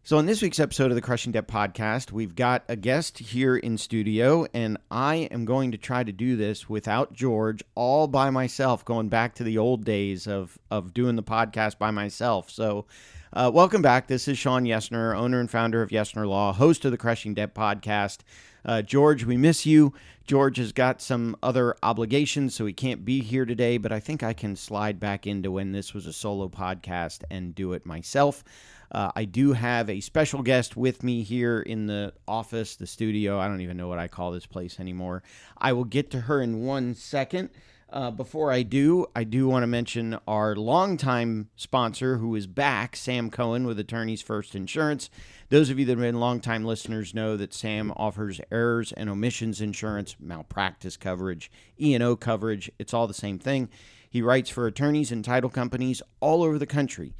So, in this week's episode of the Crushing Debt Podcast, we've got a guest here in studio, and I am going to try to do this without George, all by myself, going back to the old days of doing the podcast by myself. So, welcome back. This is Shawn Yesner, owner and founder of Yesner Law, host of the Crushing Debt Podcast. George, we miss you. George has got some other obligations, so he can't be here today, but I think I can slide back into when this was a solo podcast and do it myself. I do have a special guest with me here in the office, the studio. I don't even know what I call this place anymore. I will get to her in 1 second. Before I do want to mention our longtime sponsor who is back, Sam Cohen with Attorneys First Insurance. Those of you that have been longtime listeners know that Sam offers errors and omissions insurance, malpractice coverage, E&O coverage. It's all the same thing. He writes for attorneys and title companies all over the country.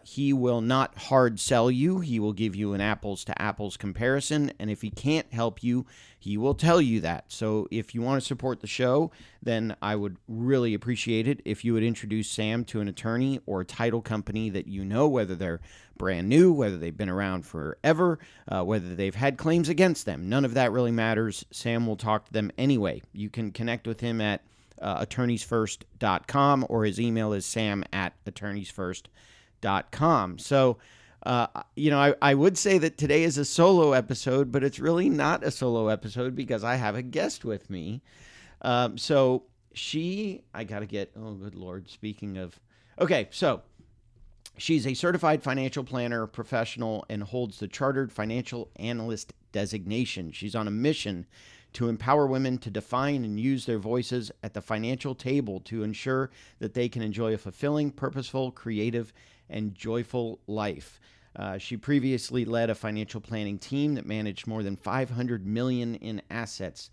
He will not hard sell you. He will give you an apples to apples comparison. And if he can't help you, he will tell you that. So if you want to support the show, then I would really appreciate it if you would introduce Sam to an attorney or a title company that you know, whether they're brand new, whether they've been around forever, whether they've had claims against them. None of that really matters. Sam will talk to them anyway. You can connect with him at attorneysfirst.com, or his email is sam@attorneysfirst.com. So, I would say that today is a solo episode, but it's really not a solo episode because I have a guest with me. Oh, good Lord, speaking of, okay, so she's a certified financial planner professional and holds the Chartered Financial Analyst designation. She's on a mission to empower women to define and use their voices at the financial table to ensure that they can enjoy a fulfilling, purposeful, creative, and joyful life. She previously led a financial planning team that managed more than $500 million in assets.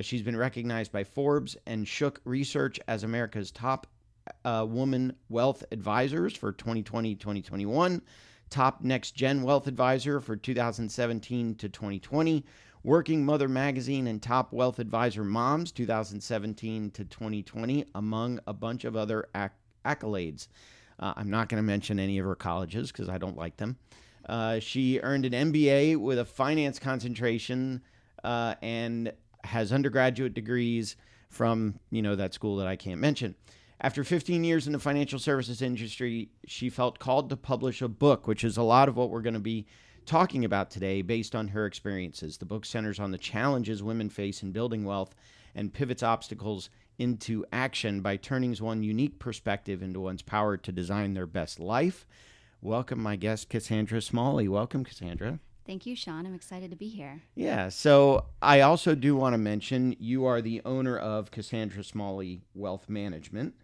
She's been recognized by Forbes and Shook Research as America's top woman wealth advisors for 2020-2021, top next-gen wealth advisor for 2017 to 2020, Working Mother Magazine and Top Wealth Advisor Moms 2017 to 2020, among a bunch of other accolades. I'm not going to mention any of her colleges because I don't like them. She earned an MBA with a finance concentration and has undergraduate degrees from, that school that I can't mention. After 15 years in the financial services industry, she felt called to publish a book, which is a lot of what we're going to be talking about today based on her experiences. The book centers on the challenges women face in building wealth and pivots obstacles into action by turning one's unique perspective into one's power to design their best life. Welcome, my guest, Cassandra Smalley. Welcome, Cassandra. Thank you, Shawn. I'm excited to be here. Yeah, so I also do want to mention you are the owner of Cassandra Smalley Wealth Management,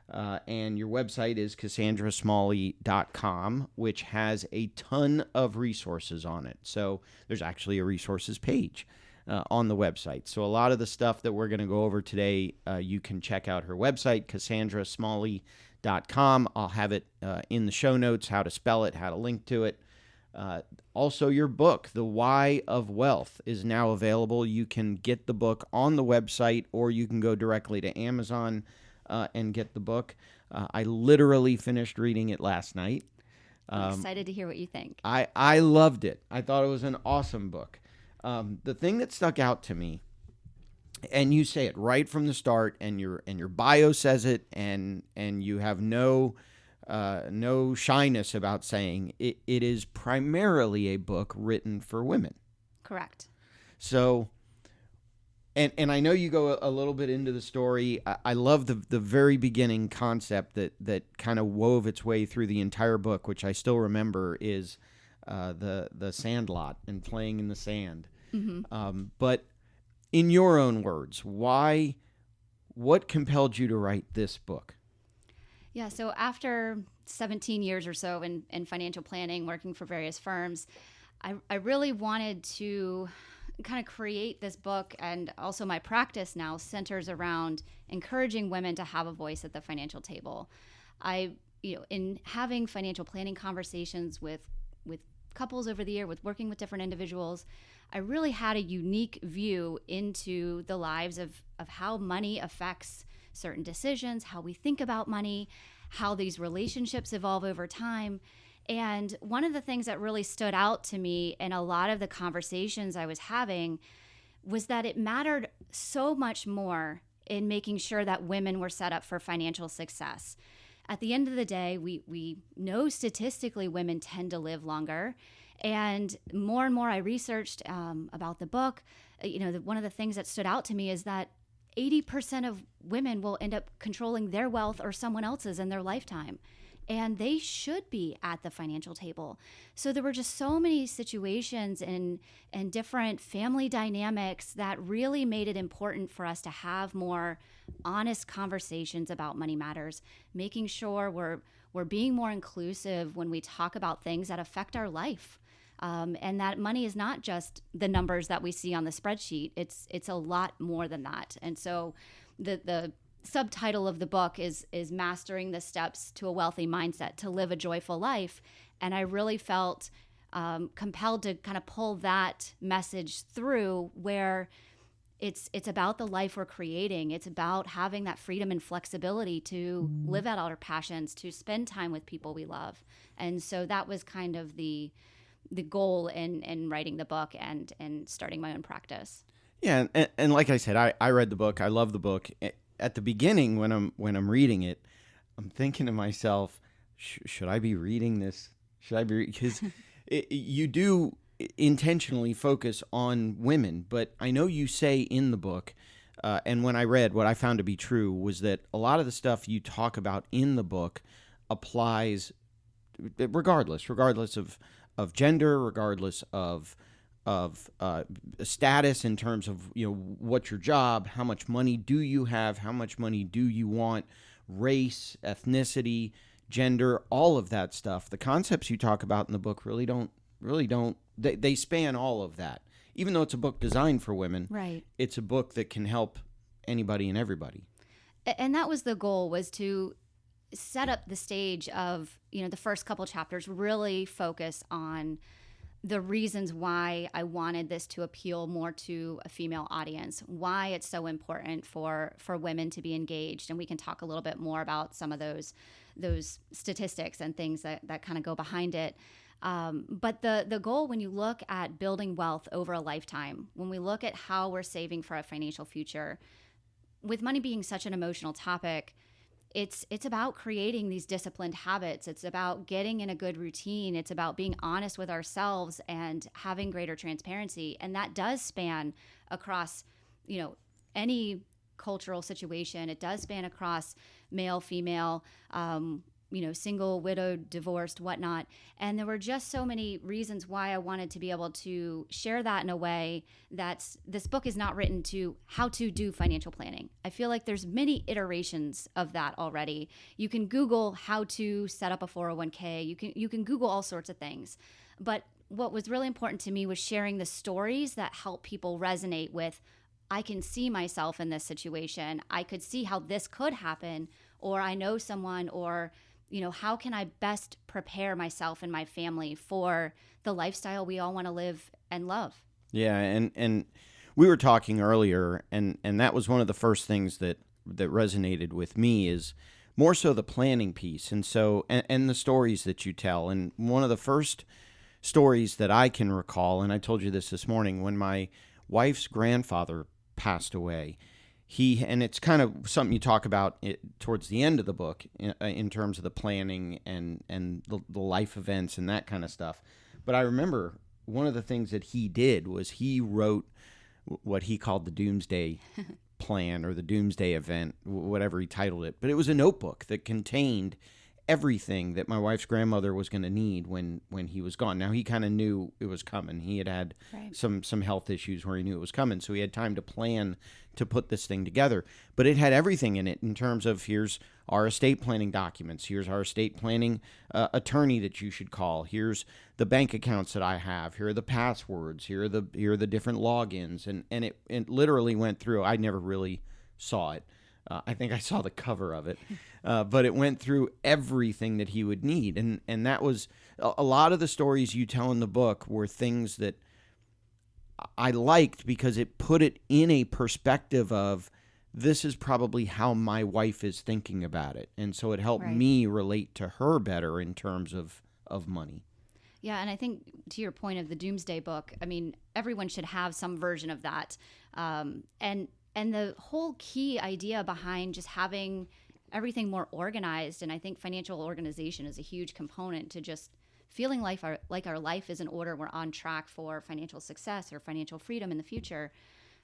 and your website is cassandrasmalley.com, which has a ton of resources on it. So there's actually a resources page on the website. So a lot of the stuff that we're going to go over today, you can check out her website, cassandrasmalley.com. I'll have it in the show notes, how to spell it, how to link to it. Also, your book, The Why of Wealth, is now available. You can get the book on the website, or you can go directly to Amazon and get the book. I literally finished reading it last night. I'm excited to hear what you think. I loved it. I thought it was an awesome book. The thing that stuck out to me, and you say it right from the start, and your bio says it, and you have no shyness about saying it is primarily a book written for women. Correct. So, and I know you go a little bit into the story. I love the very beginning concept that kind of wove its way through the entire book, which I still remember is the sand lot and playing in the sand. Mm-hmm. But in your own words, what compelled you to write this book? Yeah, so after 17 years or so in financial planning, working for various firms, I really wanted to kind of create this book, and also my practice now centers around encouraging women to have a voice at the financial table. In having financial planning conversations with couples over the year, with working with different individuals, I really had a unique view into the lives of how money affects certain decisions, how we think about money, how these relationships evolve over time. And one of the things that really stood out to me in a lot of the conversations I was having was that it mattered so much more in making sure that women were set up for financial success. At the end of the day, we know statistically women tend to live longer. And more I researched about the book, one of the things that stood out to me is that 80% of women will end up controlling their wealth or someone else's in their lifetime. And they should be at the financial table. So there were just so many situations and different family dynamics that really made it important for us to have more honest conversations about money matters, making sure we're being more inclusive when we talk about things that affect our life. And that money is not just the numbers that we see on the spreadsheet. It's a lot more than that. And so the subtitle of the book is Mastering the Steps to a Wealthy Mindset to Live a Joyful Life. And I really felt compelled to kind of pull that message through, where it's about the life we're creating. It's about having that freedom and flexibility to live out our passions, to spend time with people we love. And so that was kind of the goal in writing the book and starting my own practice. Yeah, and like I said, I read the book. I love the book. At the beginning, when I'm reading it, I'm thinking to myself, should I be reading this? Should I be? Because you do intentionally focus on women, but I know you say in the book, and when I read, what I found to be true was that a lot of the stuff you talk about in the book applies regardless of gender, regardless of status in terms of, what's your job, how much money do you have, how much money do you want, race, ethnicity, gender, all of that stuff. The concepts you talk about in the book really don't, they span all of that. Even though it's a book designed for women, right? It's a book that can help anybody and everybody. And that was the goal, was to set up the stage of, the first couple chapters really focus on the reasons why I wanted this to appeal more to a female audience, why it's so important for women to be engaged. And we can talk a little bit more about some of those statistics and things that kind of go behind it. But the goal, when you look at building wealth over a lifetime, when we look at how we're saving for a financial future, with money being such an emotional topic, it's about creating these disciplined habits. It's about getting in a good routine. It's about being honest with ourselves and having greater transparency. And that does span across, any cultural situation. It does span across male, female, single, widowed, divorced, whatnot. And there were just so many reasons why I wanted to be able to share that in a way that this book is not written to how to do financial planning. I feel like there's many iterations of that already. You can Google how to set up a 401k. You can Google all sorts of things. But what was really important to me was sharing the stories that help people resonate with, I can see myself in this situation. I could see how this could happen, or I know someone, or how can I best prepare myself and my family for the lifestyle we all want to live and love? Yeah, and we were talking earlier, and that was one of the first things that resonated with me, is more so the planning piece, and so and the stories that you tell. And one of the first stories that I can recall, and I told you this morning, when my wife's grandfather passed away. And it's kind of something you talk about towards the end of the book in terms of the planning and the life events and that kind of stuff. But I remember one of the things that he did was he wrote what he called the Doomsday Plan, or the Doomsday Event, whatever he titled it. But it was a notebook that contained everything that my wife's grandmother was going to need when he was gone. Now, he kind of knew it was coming. He had right. some health issues where he knew it was coming, so he had time to plan to put this thing together. But it had everything in it in terms of, here's our estate planning documents, here's our estate planning attorney that you should call, here's the bank accounts that I have, here are the passwords, here are the different logins, and it literally went through. I never really saw it. I think I saw the cover of it, but it went through everything that he would need. And that was a lot of the stories you tell in the book were things that I liked, because it put it in a perspective of, this is probably how my wife is thinking about it. And so it helped right. me relate to her better in terms of of money. Yeah, and I think to your point of the Doomsday Book, I mean, everyone should have some version of that. And the whole key idea behind just having everything more organized, and I think financial organization is a huge component to just feeling like our life is in order, we're on track for financial success or financial freedom in the future.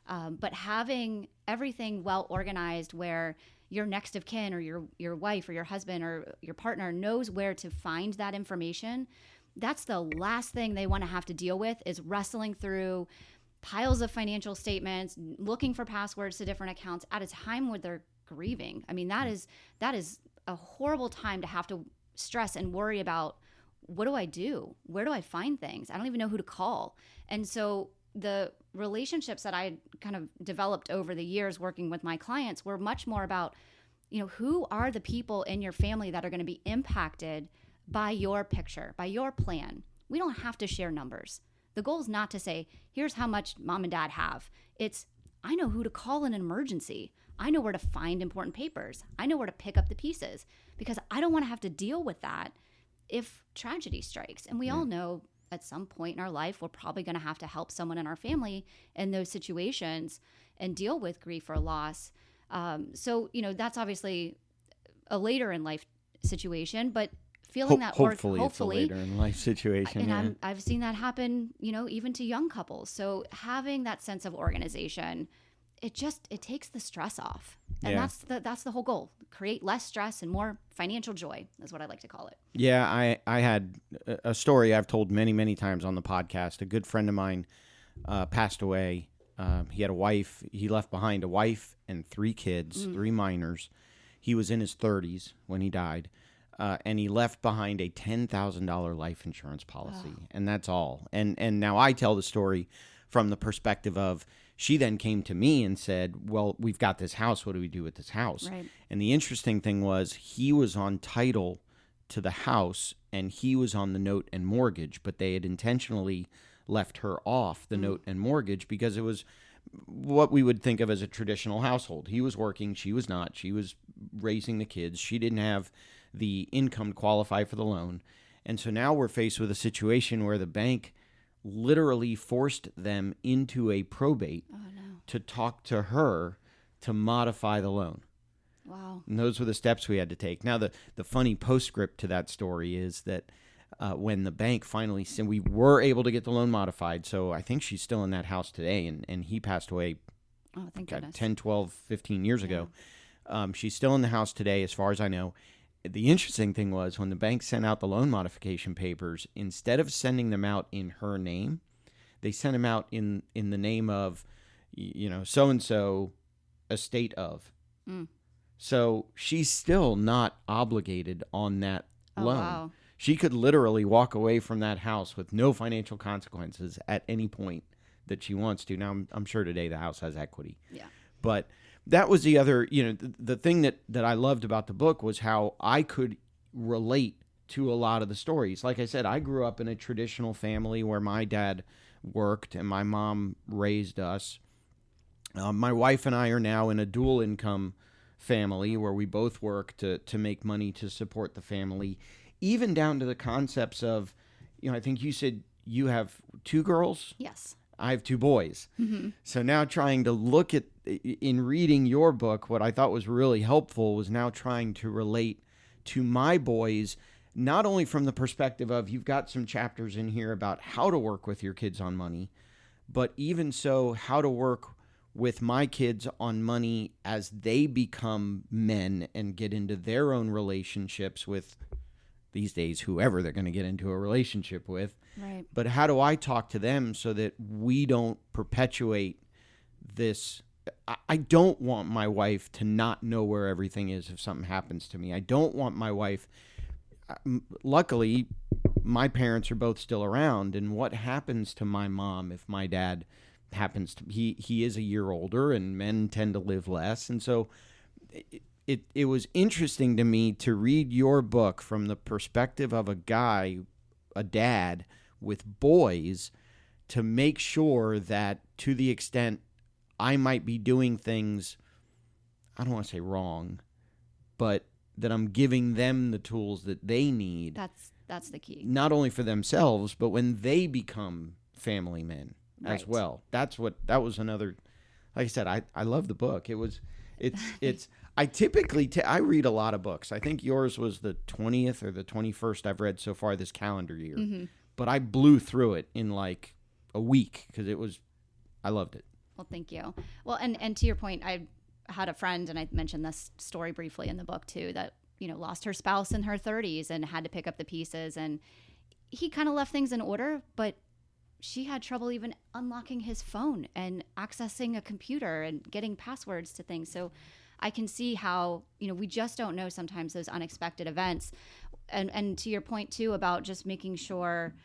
But having everything well organized where your next of kin or your wife or your husband or your partner knows where to find that information, that's the last thing they want to have to deal with, is wrestling through piles of financial statements, looking for passwords to different accounts at a time where they're grieving. I mean, that is a horrible time to have to stress and worry about, what do I do? Where do I find things? I don't even know who to call. And so the relationships that I kind of developed over the years working with my clients were much more about, who are the people in your family that are going to be impacted by your picture, by your plan. We don't have to share numbers. The goal is not to say, here's how much mom and dad have. It's, I know who to call in an emergency. I know where to find important papers. I know where to pick up the pieces, because I don't want to have to deal with that if tragedy strikes. And we all know at some point in our life, we're probably going to have to help someone in our family in those situations and deal with grief or loss. So, that's obviously a later in life situation, but feeling that hopefully it's a later in life situation. And I've seen that happen, even to young couples. So having that sense of organization, it takes the stress off. And that's the whole goal. Create less stress and more financial joy is what I like to call it. Yeah, I had a story I've told many, many times on the podcast. A good friend of mine passed away. He had a wife. He left behind a wife and 3 kids, 3 minors. He was in his 30s when he died. And he left behind a $10,000 life insurance policy. Oh. And that's all. And now I tell the story from the perspective of, she then came to me and said, well, we've got this house. What do we do with this house? Right. And the interesting thing was, he was on title to the house and he was on the note and mortgage, but they had intentionally left her off the note and mortgage because it was what we would think of as a traditional household. He was working. She was not. She was raising the kids. She didn't have the income to qualify for the loan. And so now we're faced with a situation where the bank literally forced them into a probate to talk to her to modify the loan. Wow. And those were the steps we had to take. Now, the funny postscript to that story is that when the bank finally said we were able to get the loan modified, so I think she's still in that house today, and he passed away thank goodness. 10, 12, 15 years ago. She's still in the house today, as far as I know. The interesting thing was, when the bank sent out the loan modification papers, instead of sending them out in her name, they sent them out in the name of, so-and-so estate of. So she's still not obligated on that loan. Wow. She could literally walk away from that house with no financial consequences at any point that she wants to. Now, I'm sure today the house has equity. Yeah. But that was the other, the thing that I loved about the book was how I could relate to a lot of the stories. Like I said, I grew up in a traditional family where my dad worked and my mom raised us. My wife and I are now in a dual income family where we both work to make money to support the family, even down to the concepts of, I think you said you have 2 girls? Yes. I have 2 boys. Mm-hmm. So now trying to look at, in reading your book, what I thought was really helpful was now trying to relate to my boys, not only from the perspective of, you've got some chapters in here about how to work with your kids on money, but even so, how to work with my kids on money as they become men and get into their own relationships with, these days, whoever they're going to get into a relationship with. Right. But how do I talk to them so that we don't perpetuate this? I don't want my wife to not know where everything is if something happens to me. I don't want my wife. Luckily, my parents are both still around. And what happens to my mom if my dad happens to? He is a year older, and men tend to live less. And so it was interesting to me to read your book from the perspective of a guy, a dad with boys, to make sure that, to the extent I might be doing things, I don't want to say wrong, but that I'm giving them the tools that they need. That's the key. Not only for themselves, but when they become family men as well. That was another, like I said, I love the book. It's I typically, I read a lot of books. I think yours was the 20th or the 21st I've read so far this calendar year. Mm-hmm. But I blew through it in like a week because I loved it. Well, thank you. Well, and to your point, I had a friend, and I mentioned this story briefly in the book too, that, lost her spouse in her 30s and had to pick up the pieces. And he kind of left things in order, but she had trouble even unlocking his phone and accessing a computer and getting passwords to things. So I can see how, we just don't know sometimes those unexpected events. And to your point too about just making sure,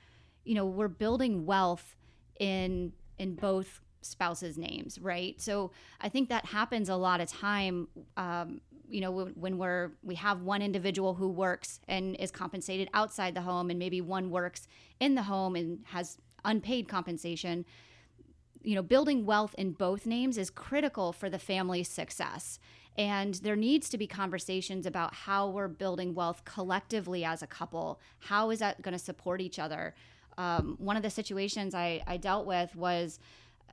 we're building wealth in both spouses' names, right? So I think that happens a lot of time, when we have one individual who works and is compensated outside the home, and maybe one works in the home and has unpaid compensation. Building wealth in both names is critical for the family's success. And there needs to be conversations about how we're building wealth collectively as a couple. How is that going to support each other? One of the situations I dealt with was,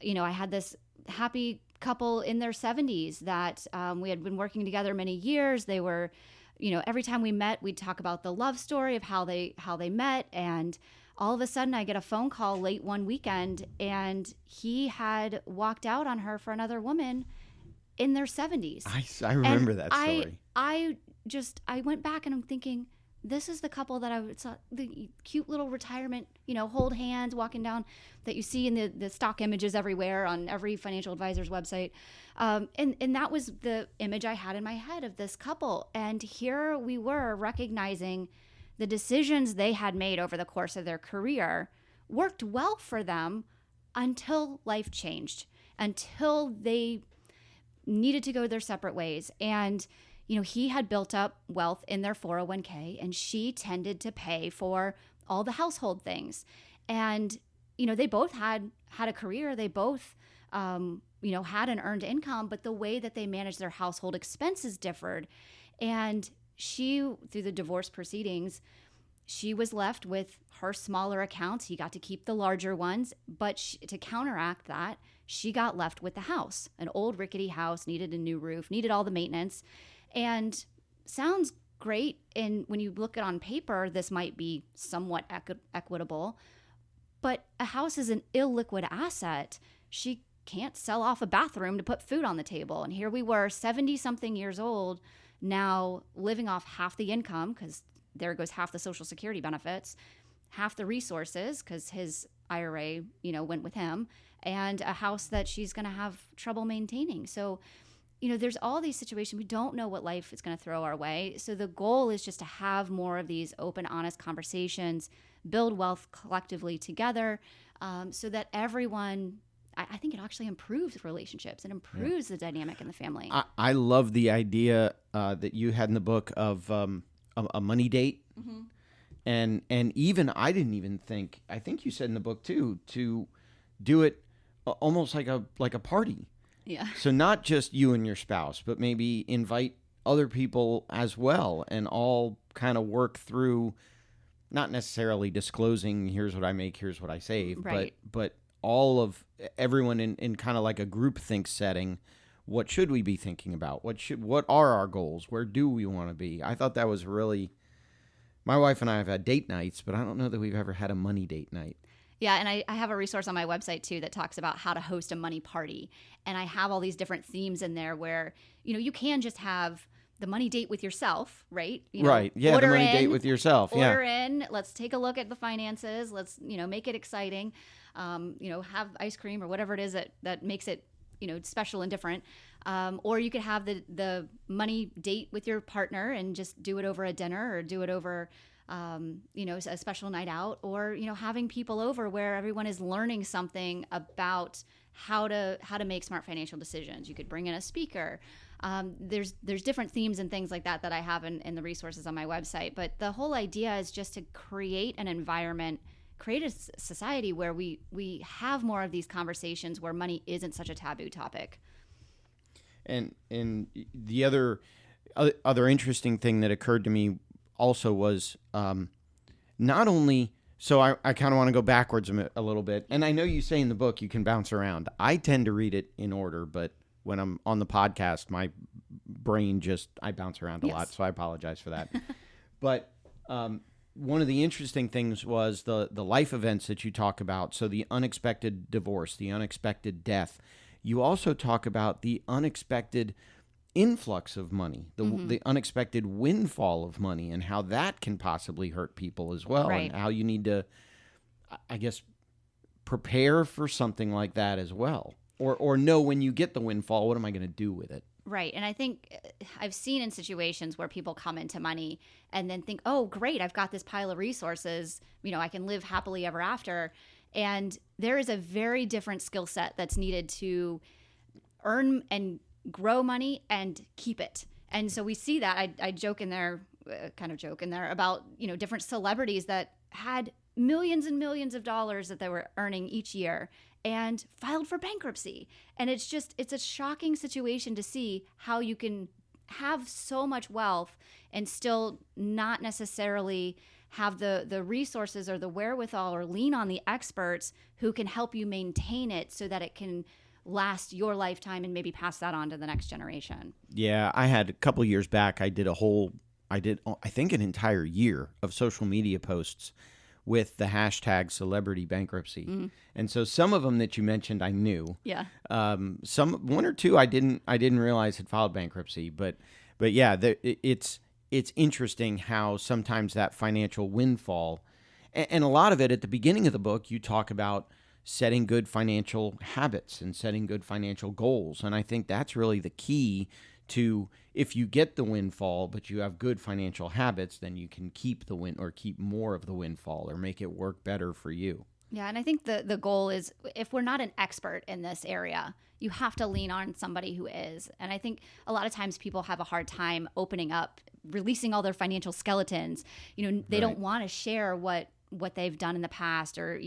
I had this happy couple in their 70s that we had been working together many years. They were, every time we met, we'd talk about the love story of how they met. And all of a sudden I get a phone call late one weekend, and he had walked out on her for another woman in their 70s. I remember that story. I went back and I'm thinking, this is the couple that I saw, the cute little retirement, hold hands walking down that you see in the stock images everywhere on every financial advisor's website. And that was the image I had in my head of this couple. And here we were recognizing the decisions they had made over the course of their career worked well for them until life changed, until they needed to go their separate ways. And he had built up wealth in their 401k, and she tended to pay for all the household things. And, they both had a career. They both, had an earned income, but the way that they managed their household expenses differed. And she, through the divorce proceedings, she was left with her smaller accounts. He got to keep the larger ones, but to counteract that, she got left with the house. An old rickety house, needed a new roof, needed all the maintenance. And sounds great. And when you look at on paper, this might be somewhat equitable, but a house is an illiquid asset. She can't sell off a bathroom to put food on the table. And here we were, 70 something years old, now living off half the income, because there goes half the Social Security benefits, half the resources, because his IRA, went with him, and a house that she's going to have trouble maintaining. So, there's all these situations. We don't know what life is going to throw our way. So the goal is just to have more of these open, honest conversations, build wealth collectively together, so that everyone, I think it actually improves relationships and improves the dynamic in the family. I love the idea that you had in the book of a money date. Mm-hmm. And even, I didn't even think, I think you said in the book too, to do it almost like a party. Yeah. So not just you and your spouse, but maybe invite other people as well, and all kind of work through, not necessarily disclosing, here's what I make, here's what I save, right, but all of everyone in kind of like a group think setting. What should we be thinking about? What are our goals? Where do we want to be? I thought that was really, my wife and I have had date nights, but I don't know that we've ever had a money date night. Yeah, and I have a resource on my website too that talks about how to host a money party. And I have all these different themes in there where, you can just have the money date with yourself, right? Right. Yeah, the money date with yourself. Order in, let's take a look at the finances. Let's, make it exciting. Have ice cream or whatever it is that makes it, special and different. Or you could have the money date with your partner and just do it over a dinner, or do it over a special night out, or, having people over where everyone is learning something about how to make smart financial decisions. You could bring in a speaker. There's different themes and things like that I have in the resources on my website. But the whole idea is just to create an environment, create a society where we have more of these conversations where money isn't such a taboo topic. And the other interesting thing that occurred to me also was, not only, so I kind of want to go backwards a little bit. And I know you say in the book you can bounce around. I tend to read it in order, but when I'm on the podcast, my brain I bounce around a lot. So I apologize for that. But one of the interesting things was the life events that you talk about. So the unexpected divorce, the unexpected death. You also talk about the unexpected influx of money, the unexpected windfall of money, and how that can possibly hurt people as well, Right. and how you need to, I guess, prepare for something like that as well, or know when you get the windfall, what am I going to do with it? Right. And I think I've seen in situations where people come into money and then think, oh, great, I've got this pile of resources. I can live happily ever after. And there is a very different skill set that's needed to earn and grow money and keep it. And so we see that. I joke in there, about, different celebrities that had millions and millions of dollars that they were earning each year and filed for bankruptcy. And it's a shocking situation to see how you can have so much wealth and still not necessarily have the resources or the wherewithal or lean on the experts who can help you maintain it so that it can last your lifetime and maybe pass that on to the next generation. Yeah, I had a couple years back, I think an entire year of social media posts with the hashtag celebrity bankruptcy. And so some of them that you mentioned, I knew. Yeah. One or two I didn't realize had filed bankruptcy, but yeah, it's interesting how sometimes that financial windfall, and a lot of it at the beginning of the book, you talk about setting good financial habits and setting good financial goals. And I think that's really the key to, if you get the windfall, but you have good financial habits, then you can keep keep more of the windfall or make it work better for you. Yeah, and I think the goal is, if we're not an expert in this area, you have to lean on somebody who is. And I think a lot of times people have a hard time opening up, releasing all their financial skeletons. They don't want to share what they've done in the past, or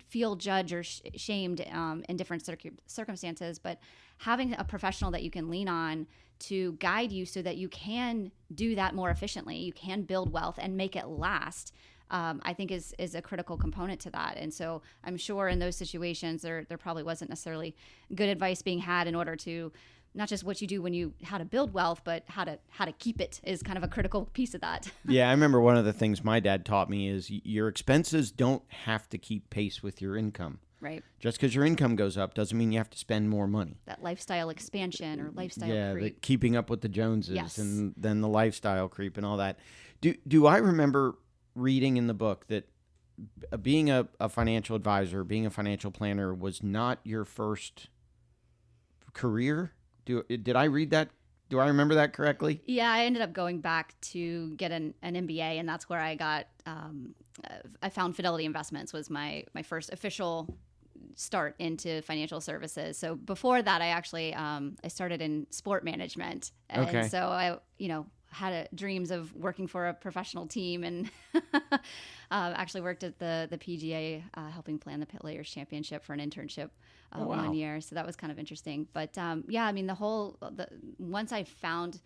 feel judged or shamed in different circumstances. But having a professional that you can lean on to guide you so that you can do that more efficiently, you can build wealth and make it last, I think is a critical component to that. And so I'm sure in those situations there probably wasn't necessarily good advice being had in order to not just what you do how to build wealth, but how to keep it is kind of a critical piece of that. Yeah, I remember one of the things my dad taught me is your expenses don't have to keep pace with your income. Right. Just because your income goes up doesn't mean you have to spend more money. That lifestyle expansion or lifestyle creep. Keeping up with the Joneses, Yes. And then the lifestyle creep and all that. Do I remember reading in the book that being a financial advisor, being a financial planner was not your first career? Did I read that? Do I remember that correctly? Yeah, I ended up going back to get an MBA, and that's where I got. I found Fidelity Investments was my first official start into financial services. So before that, I actually I started in sport management, and Okay. so I had dreams of working for a professional team, and actually worked at the PGA helping plan the Players Championship for an internship. Oh, wow. 1 year. So that was kind of interesting. But once I found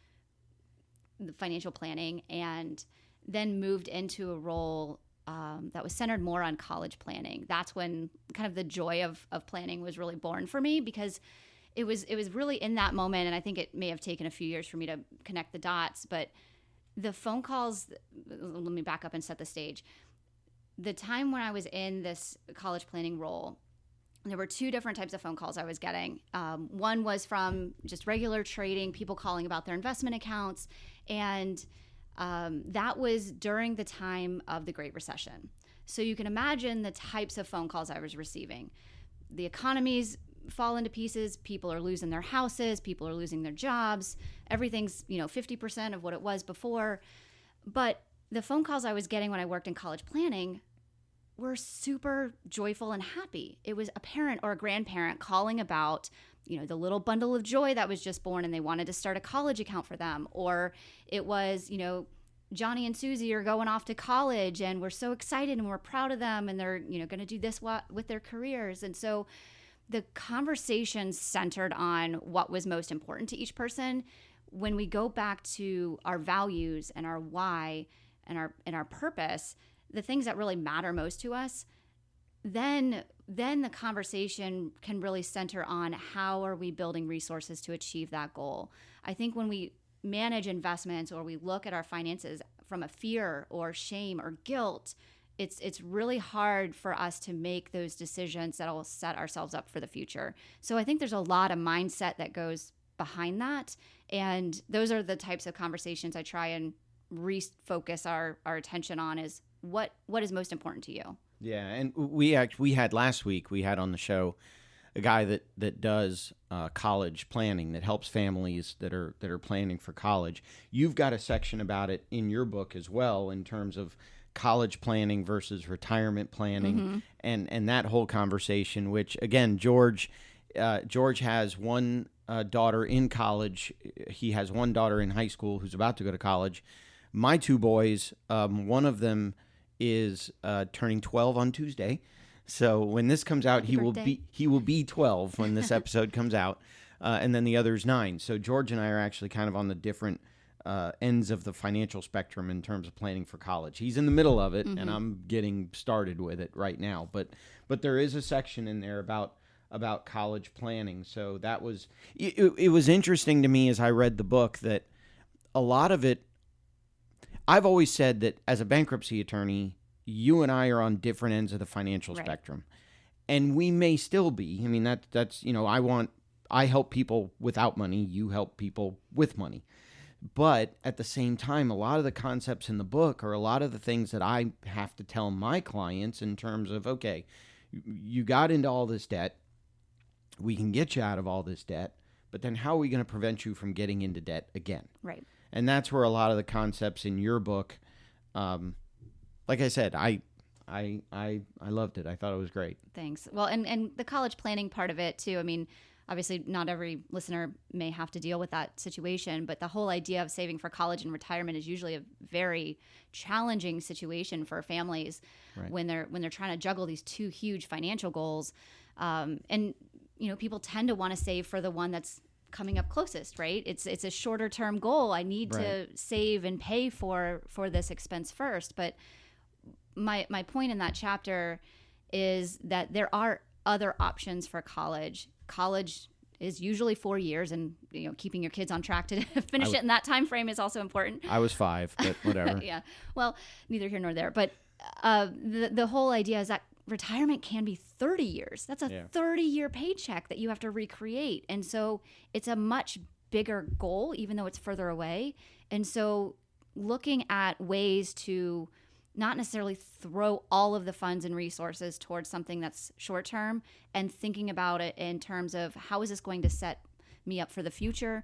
the financial planning and then moved into a role that was centered more on college planning, that's when kind of the joy of planning was really born for me, because it was really in that moment. And I think it may have taken a few years for me to connect the dots, but the phone calls, let me back up and set the stage. The time when I was in this college planning role, there were two different types of phone calls I was getting. One was from just regular trading, people calling about their investment accounts. And that was during the time of the Great Recession. So you can imagine the types of phone calls I was receiving. The economy's fallen to pieces. People are losing their houses. People are losing their jobs. Everything's 50% of what it was before. But the phone calls I was getting when I worked in college planning were super joyful and happy. It was a parent or a grandparent calling about, the little bundle of joy that was just born and they wanted to start a college account for them. Or it was, Johnny and Susie are going off to college and we're so excited and we're proud of them and they're, going to do this with their careers. And so the conversation centered on what was most important to each person. When we go back to our values and our why and our purpose, the things that really matter most to us, then the conversation can really center on how are we building resources to achieve that goal. I think when we manage investments or we look at our finances from a fear or shame or guilt, it's really hard for us to make those decisions that will set ourselves up for the future. So I think there's a lot of mindset that goes behind that. And those are the types of conversations I try and refocus our attention on, is what is most important to you. Yeah, and we had last week, we had on the show a guy that does college planning, that helps families that are planning for college. You've got a section about it in your book as well, in terms of college planning versus retirement planning, and that whole conversation, which again, George has one daughter in college. He has one daughter in high school who's about to go to college. My two boys, one of them is turning 12 on Tuesday. So when this comes out, he will be 12 when this episode comes out, and then the other is 9. So George and I are actually kind of on the different ends of the financial spectrum in terms of planning for college. He's in the middle of it, and I'm getting started with it right now. But there is a section in there about college planning. So that was it was interesting to me as I read the book that a lot of it. I've always said that as a bankruptcy attorney, you and I are on different ends of the financial spectrum, and we may still be. I mean, that's I help people without money. You help people with money. But at the same time, a lot of the concepts in the book are a lot of the things that I have to tell my clients in terms of, okay, you got into all this debt. We can get you out of all this debt, but then how are we going to prevent you from getting into debt again? Right. And that's where a lot of the concepts in your book, like I said, I loved it. I thought it was great. Thanks. Well, and the college planning part of it too. I mean, obviously not every listener may have to deal with that situation, but the whole idea of saving for college and retirement is usually a very challenging situation for families when they're trying to juggle these two huge financial goals. And people tend to want to save for the one that's coming up closest, right? It's a shorter term goal. I need to save and pay for this expense first. But my point in that chapter is that there are other options for college. College is usually 4 years, and keeping your kids on track to finish it in that time frame is also important. I was 5, but whatever. Yeah. Well, neither here nor there. But the whole idea is that retirement can be 30 years. That's a 30-year paycheck that you have to recreate. And so it's a much bigger goal, even though it's further away. And so looking at ways to not necessarily throw all of the funds and resources towards something that's short term, and thinking about it in terms of how is this going to set me up for the future.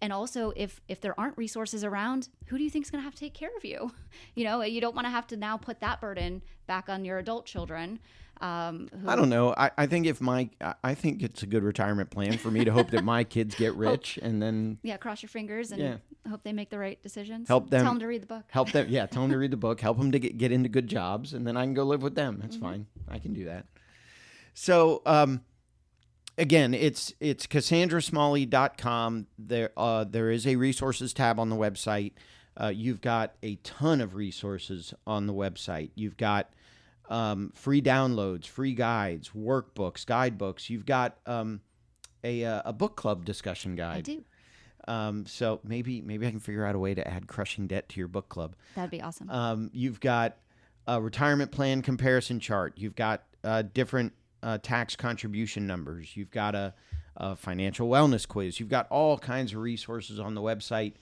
And also, if there aren't resources around, who do you think is going to have to take care of you? You don't want to have to now put that burden back on your adult children. I don't know. I think I think it's a good retirement plan for me to hope that my kids get rich, and then cross your fingers and hope they make the right decisions. Help them. Tell them to read the book. Help them. Yeah, tell them to read the book. Help them to get into good jobs, and then I can go live with them. That's fine. I can do that. So. Again, it's CassandraSmalley.com. There is a resources tab on the website. You've got a ton of resources on the website. You've got free downloads, free guides, workbooks, guidebooks. You've got a book club discussion guide. I do. So maybe I can figure out a way to add Crushing Debt to your book club. That'd be awesome. You've got a retirement plan comparison chart. You've got different tax contribution numbers. You've got a financial wellness quiz. You've got all kinds of resources on the website.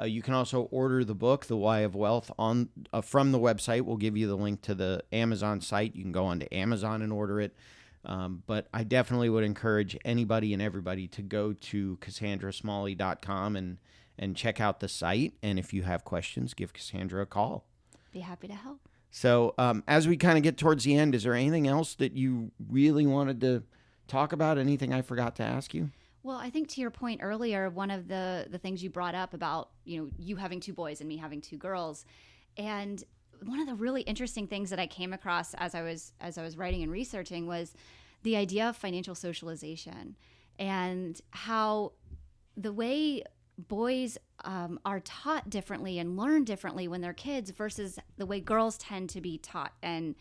You can also order the book, The Why of Wealth, from the website. We'll give you the link to the Amazon site. You can go onto Amazon and order it. But I definitely would encourage anybody and everybody to go to CassandraSmalley.com and check out the site. And if you have questions, give Cassandra a call. Be happy to help. So as we kind of get towards the end, is there anything else that you really wanted to talk about? Anything I forgot to ask you? Well, I think to your point earlier, one of the things you brought up about, you having 2 boys and me having 2 girls. And one of the really interesting things that I came across as I was writing and researching was the idea of financial socialization, and how the way boys are taught differently and learn differently when they're kids versus the way girls tend to be taught and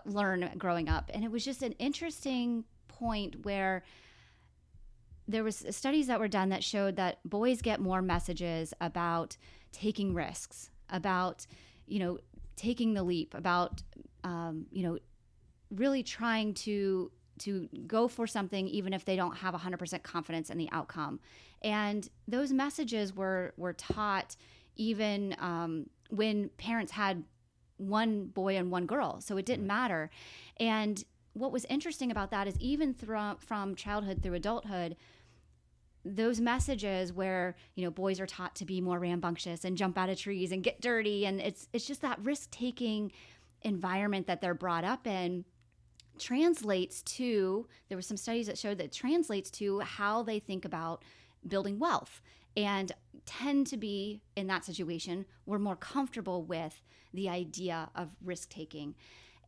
learn growing up. And it was just an interesting point where there was studies that were done that showed that boys get more messages about taking risks, about, taking the leap, about, really trying to go for something even if they don't have 100% confidence in the outcome. And those messages were taught even when parents had one boy and one girl, so it didn't matter. And what was interesting about that is even from childhood through adulthood, those messages where, boys are taught to be more rambunctious and jump out of trees and get dirty, and it's just that risk-taking environment that they're brought up in translates to, there were some studies that showed that translates to how they think about building wealth, and tend to be, in that situation, we're more comfortable with the idea of risk-taking.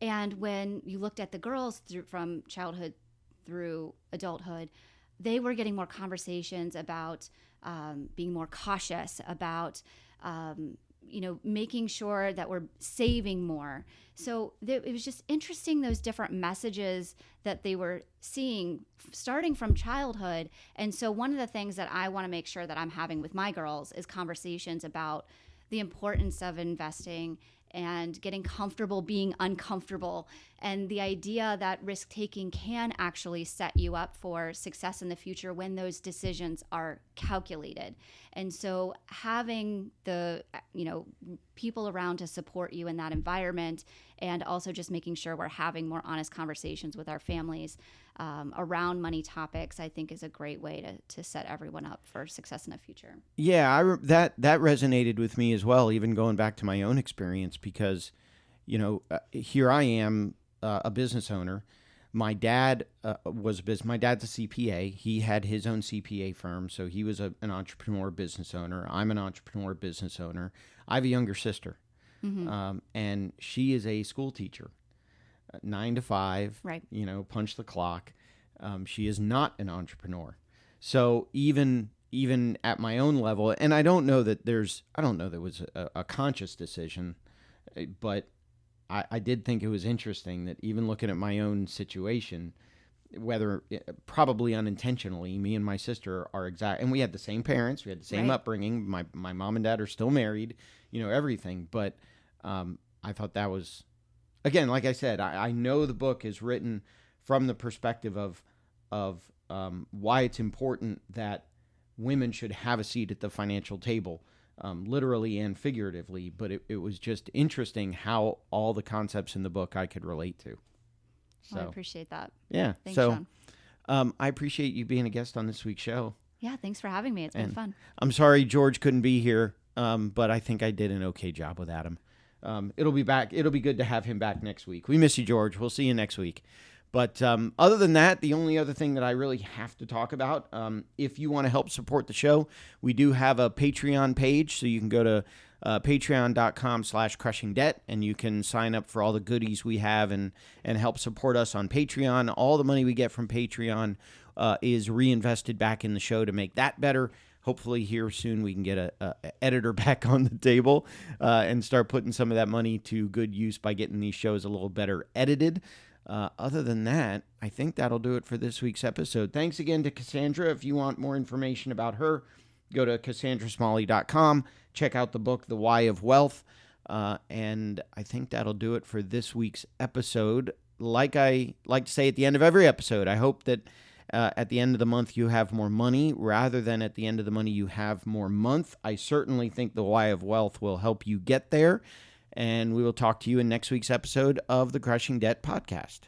And when you looked at the girls from childhood through adulthood, they were getting more conversations about being more cautious, about making sure that we're saving more. So it was just interesting, those different messages that they were seeing starting from childhood. And so one of the things that I want to make sure that I'm having with my girls is conversations about the importance of investing and getting comfortable being uncomfortable, and the idea that risk-taking can actually set you up for success in the future when those decisions are calculated. And so having the people around to support you in that environment, and also just making sure we're having more honest conversations with our families around money topics, I think is a great way to set everyone up for success in the future. Yeah, that resonated with me as well, even going back to my own experience, because, here I am, a business owner. My dad my dad's a CPA. He had his own CPA firm, so he was an entrepreneur business owner. I'm an entrepreneur business owner. I have a younger sister, and she is a school teacher. 9 to 5, right? Punch the clock. She is not an entrepreneur. So even at my own level, and I don't know that there was a conscious decision, but I did think it was interesting that even looking at my own situation, whether probably unintentionally, me and my sister are and we had the same parents, we had the same upbringing. My mom and dad are still married, everything. But I thought that was, again, like I said, I know the book is written from the perspective of why it's important that women should have a seat at the financial table, literally and figuratively. But it was just interesting how all the concepts in the book I could relate to. So, I appreciate that. Yeah. Thanks, Shawn. I appreciate you being a guest on this week's show. Yeah, thanks for having me. It's been fun. I'm sorry George couldn't be here, but I think I did an okay job with Adam. It'll be back. It'll be good to have him back next week. We miss you, George. We'll see you next week. But other than that, the only other thing that I really have to talk about, if you want to help support the show, we do have a Patreon page. So you can go to patreon.com/crushingdebt, and you can sign up for all the goodies we have and help support us on Patreon. All the money we get from Patreon is reinvested back in the show to make that better. Hopefully here soon we can get a editor back on the table and start putting some of that money to good use by getting these shows a little better edited. Other than that, I think that'll do it for this week's episode. Thanks again to Cassandra. If you want more information about her, go to CassandraSmalley.com. Check out the book, The Why of Wealth. And I think that'll do it for this week's episode. Like I like to say at the end of every episode, I hope that at the end of the month you have more money rather than at the end of the money you have more month. I certainly think The Why of Wealth will help you get there. And we will talk to you in next week's episode of the Crushing Debt Podcast.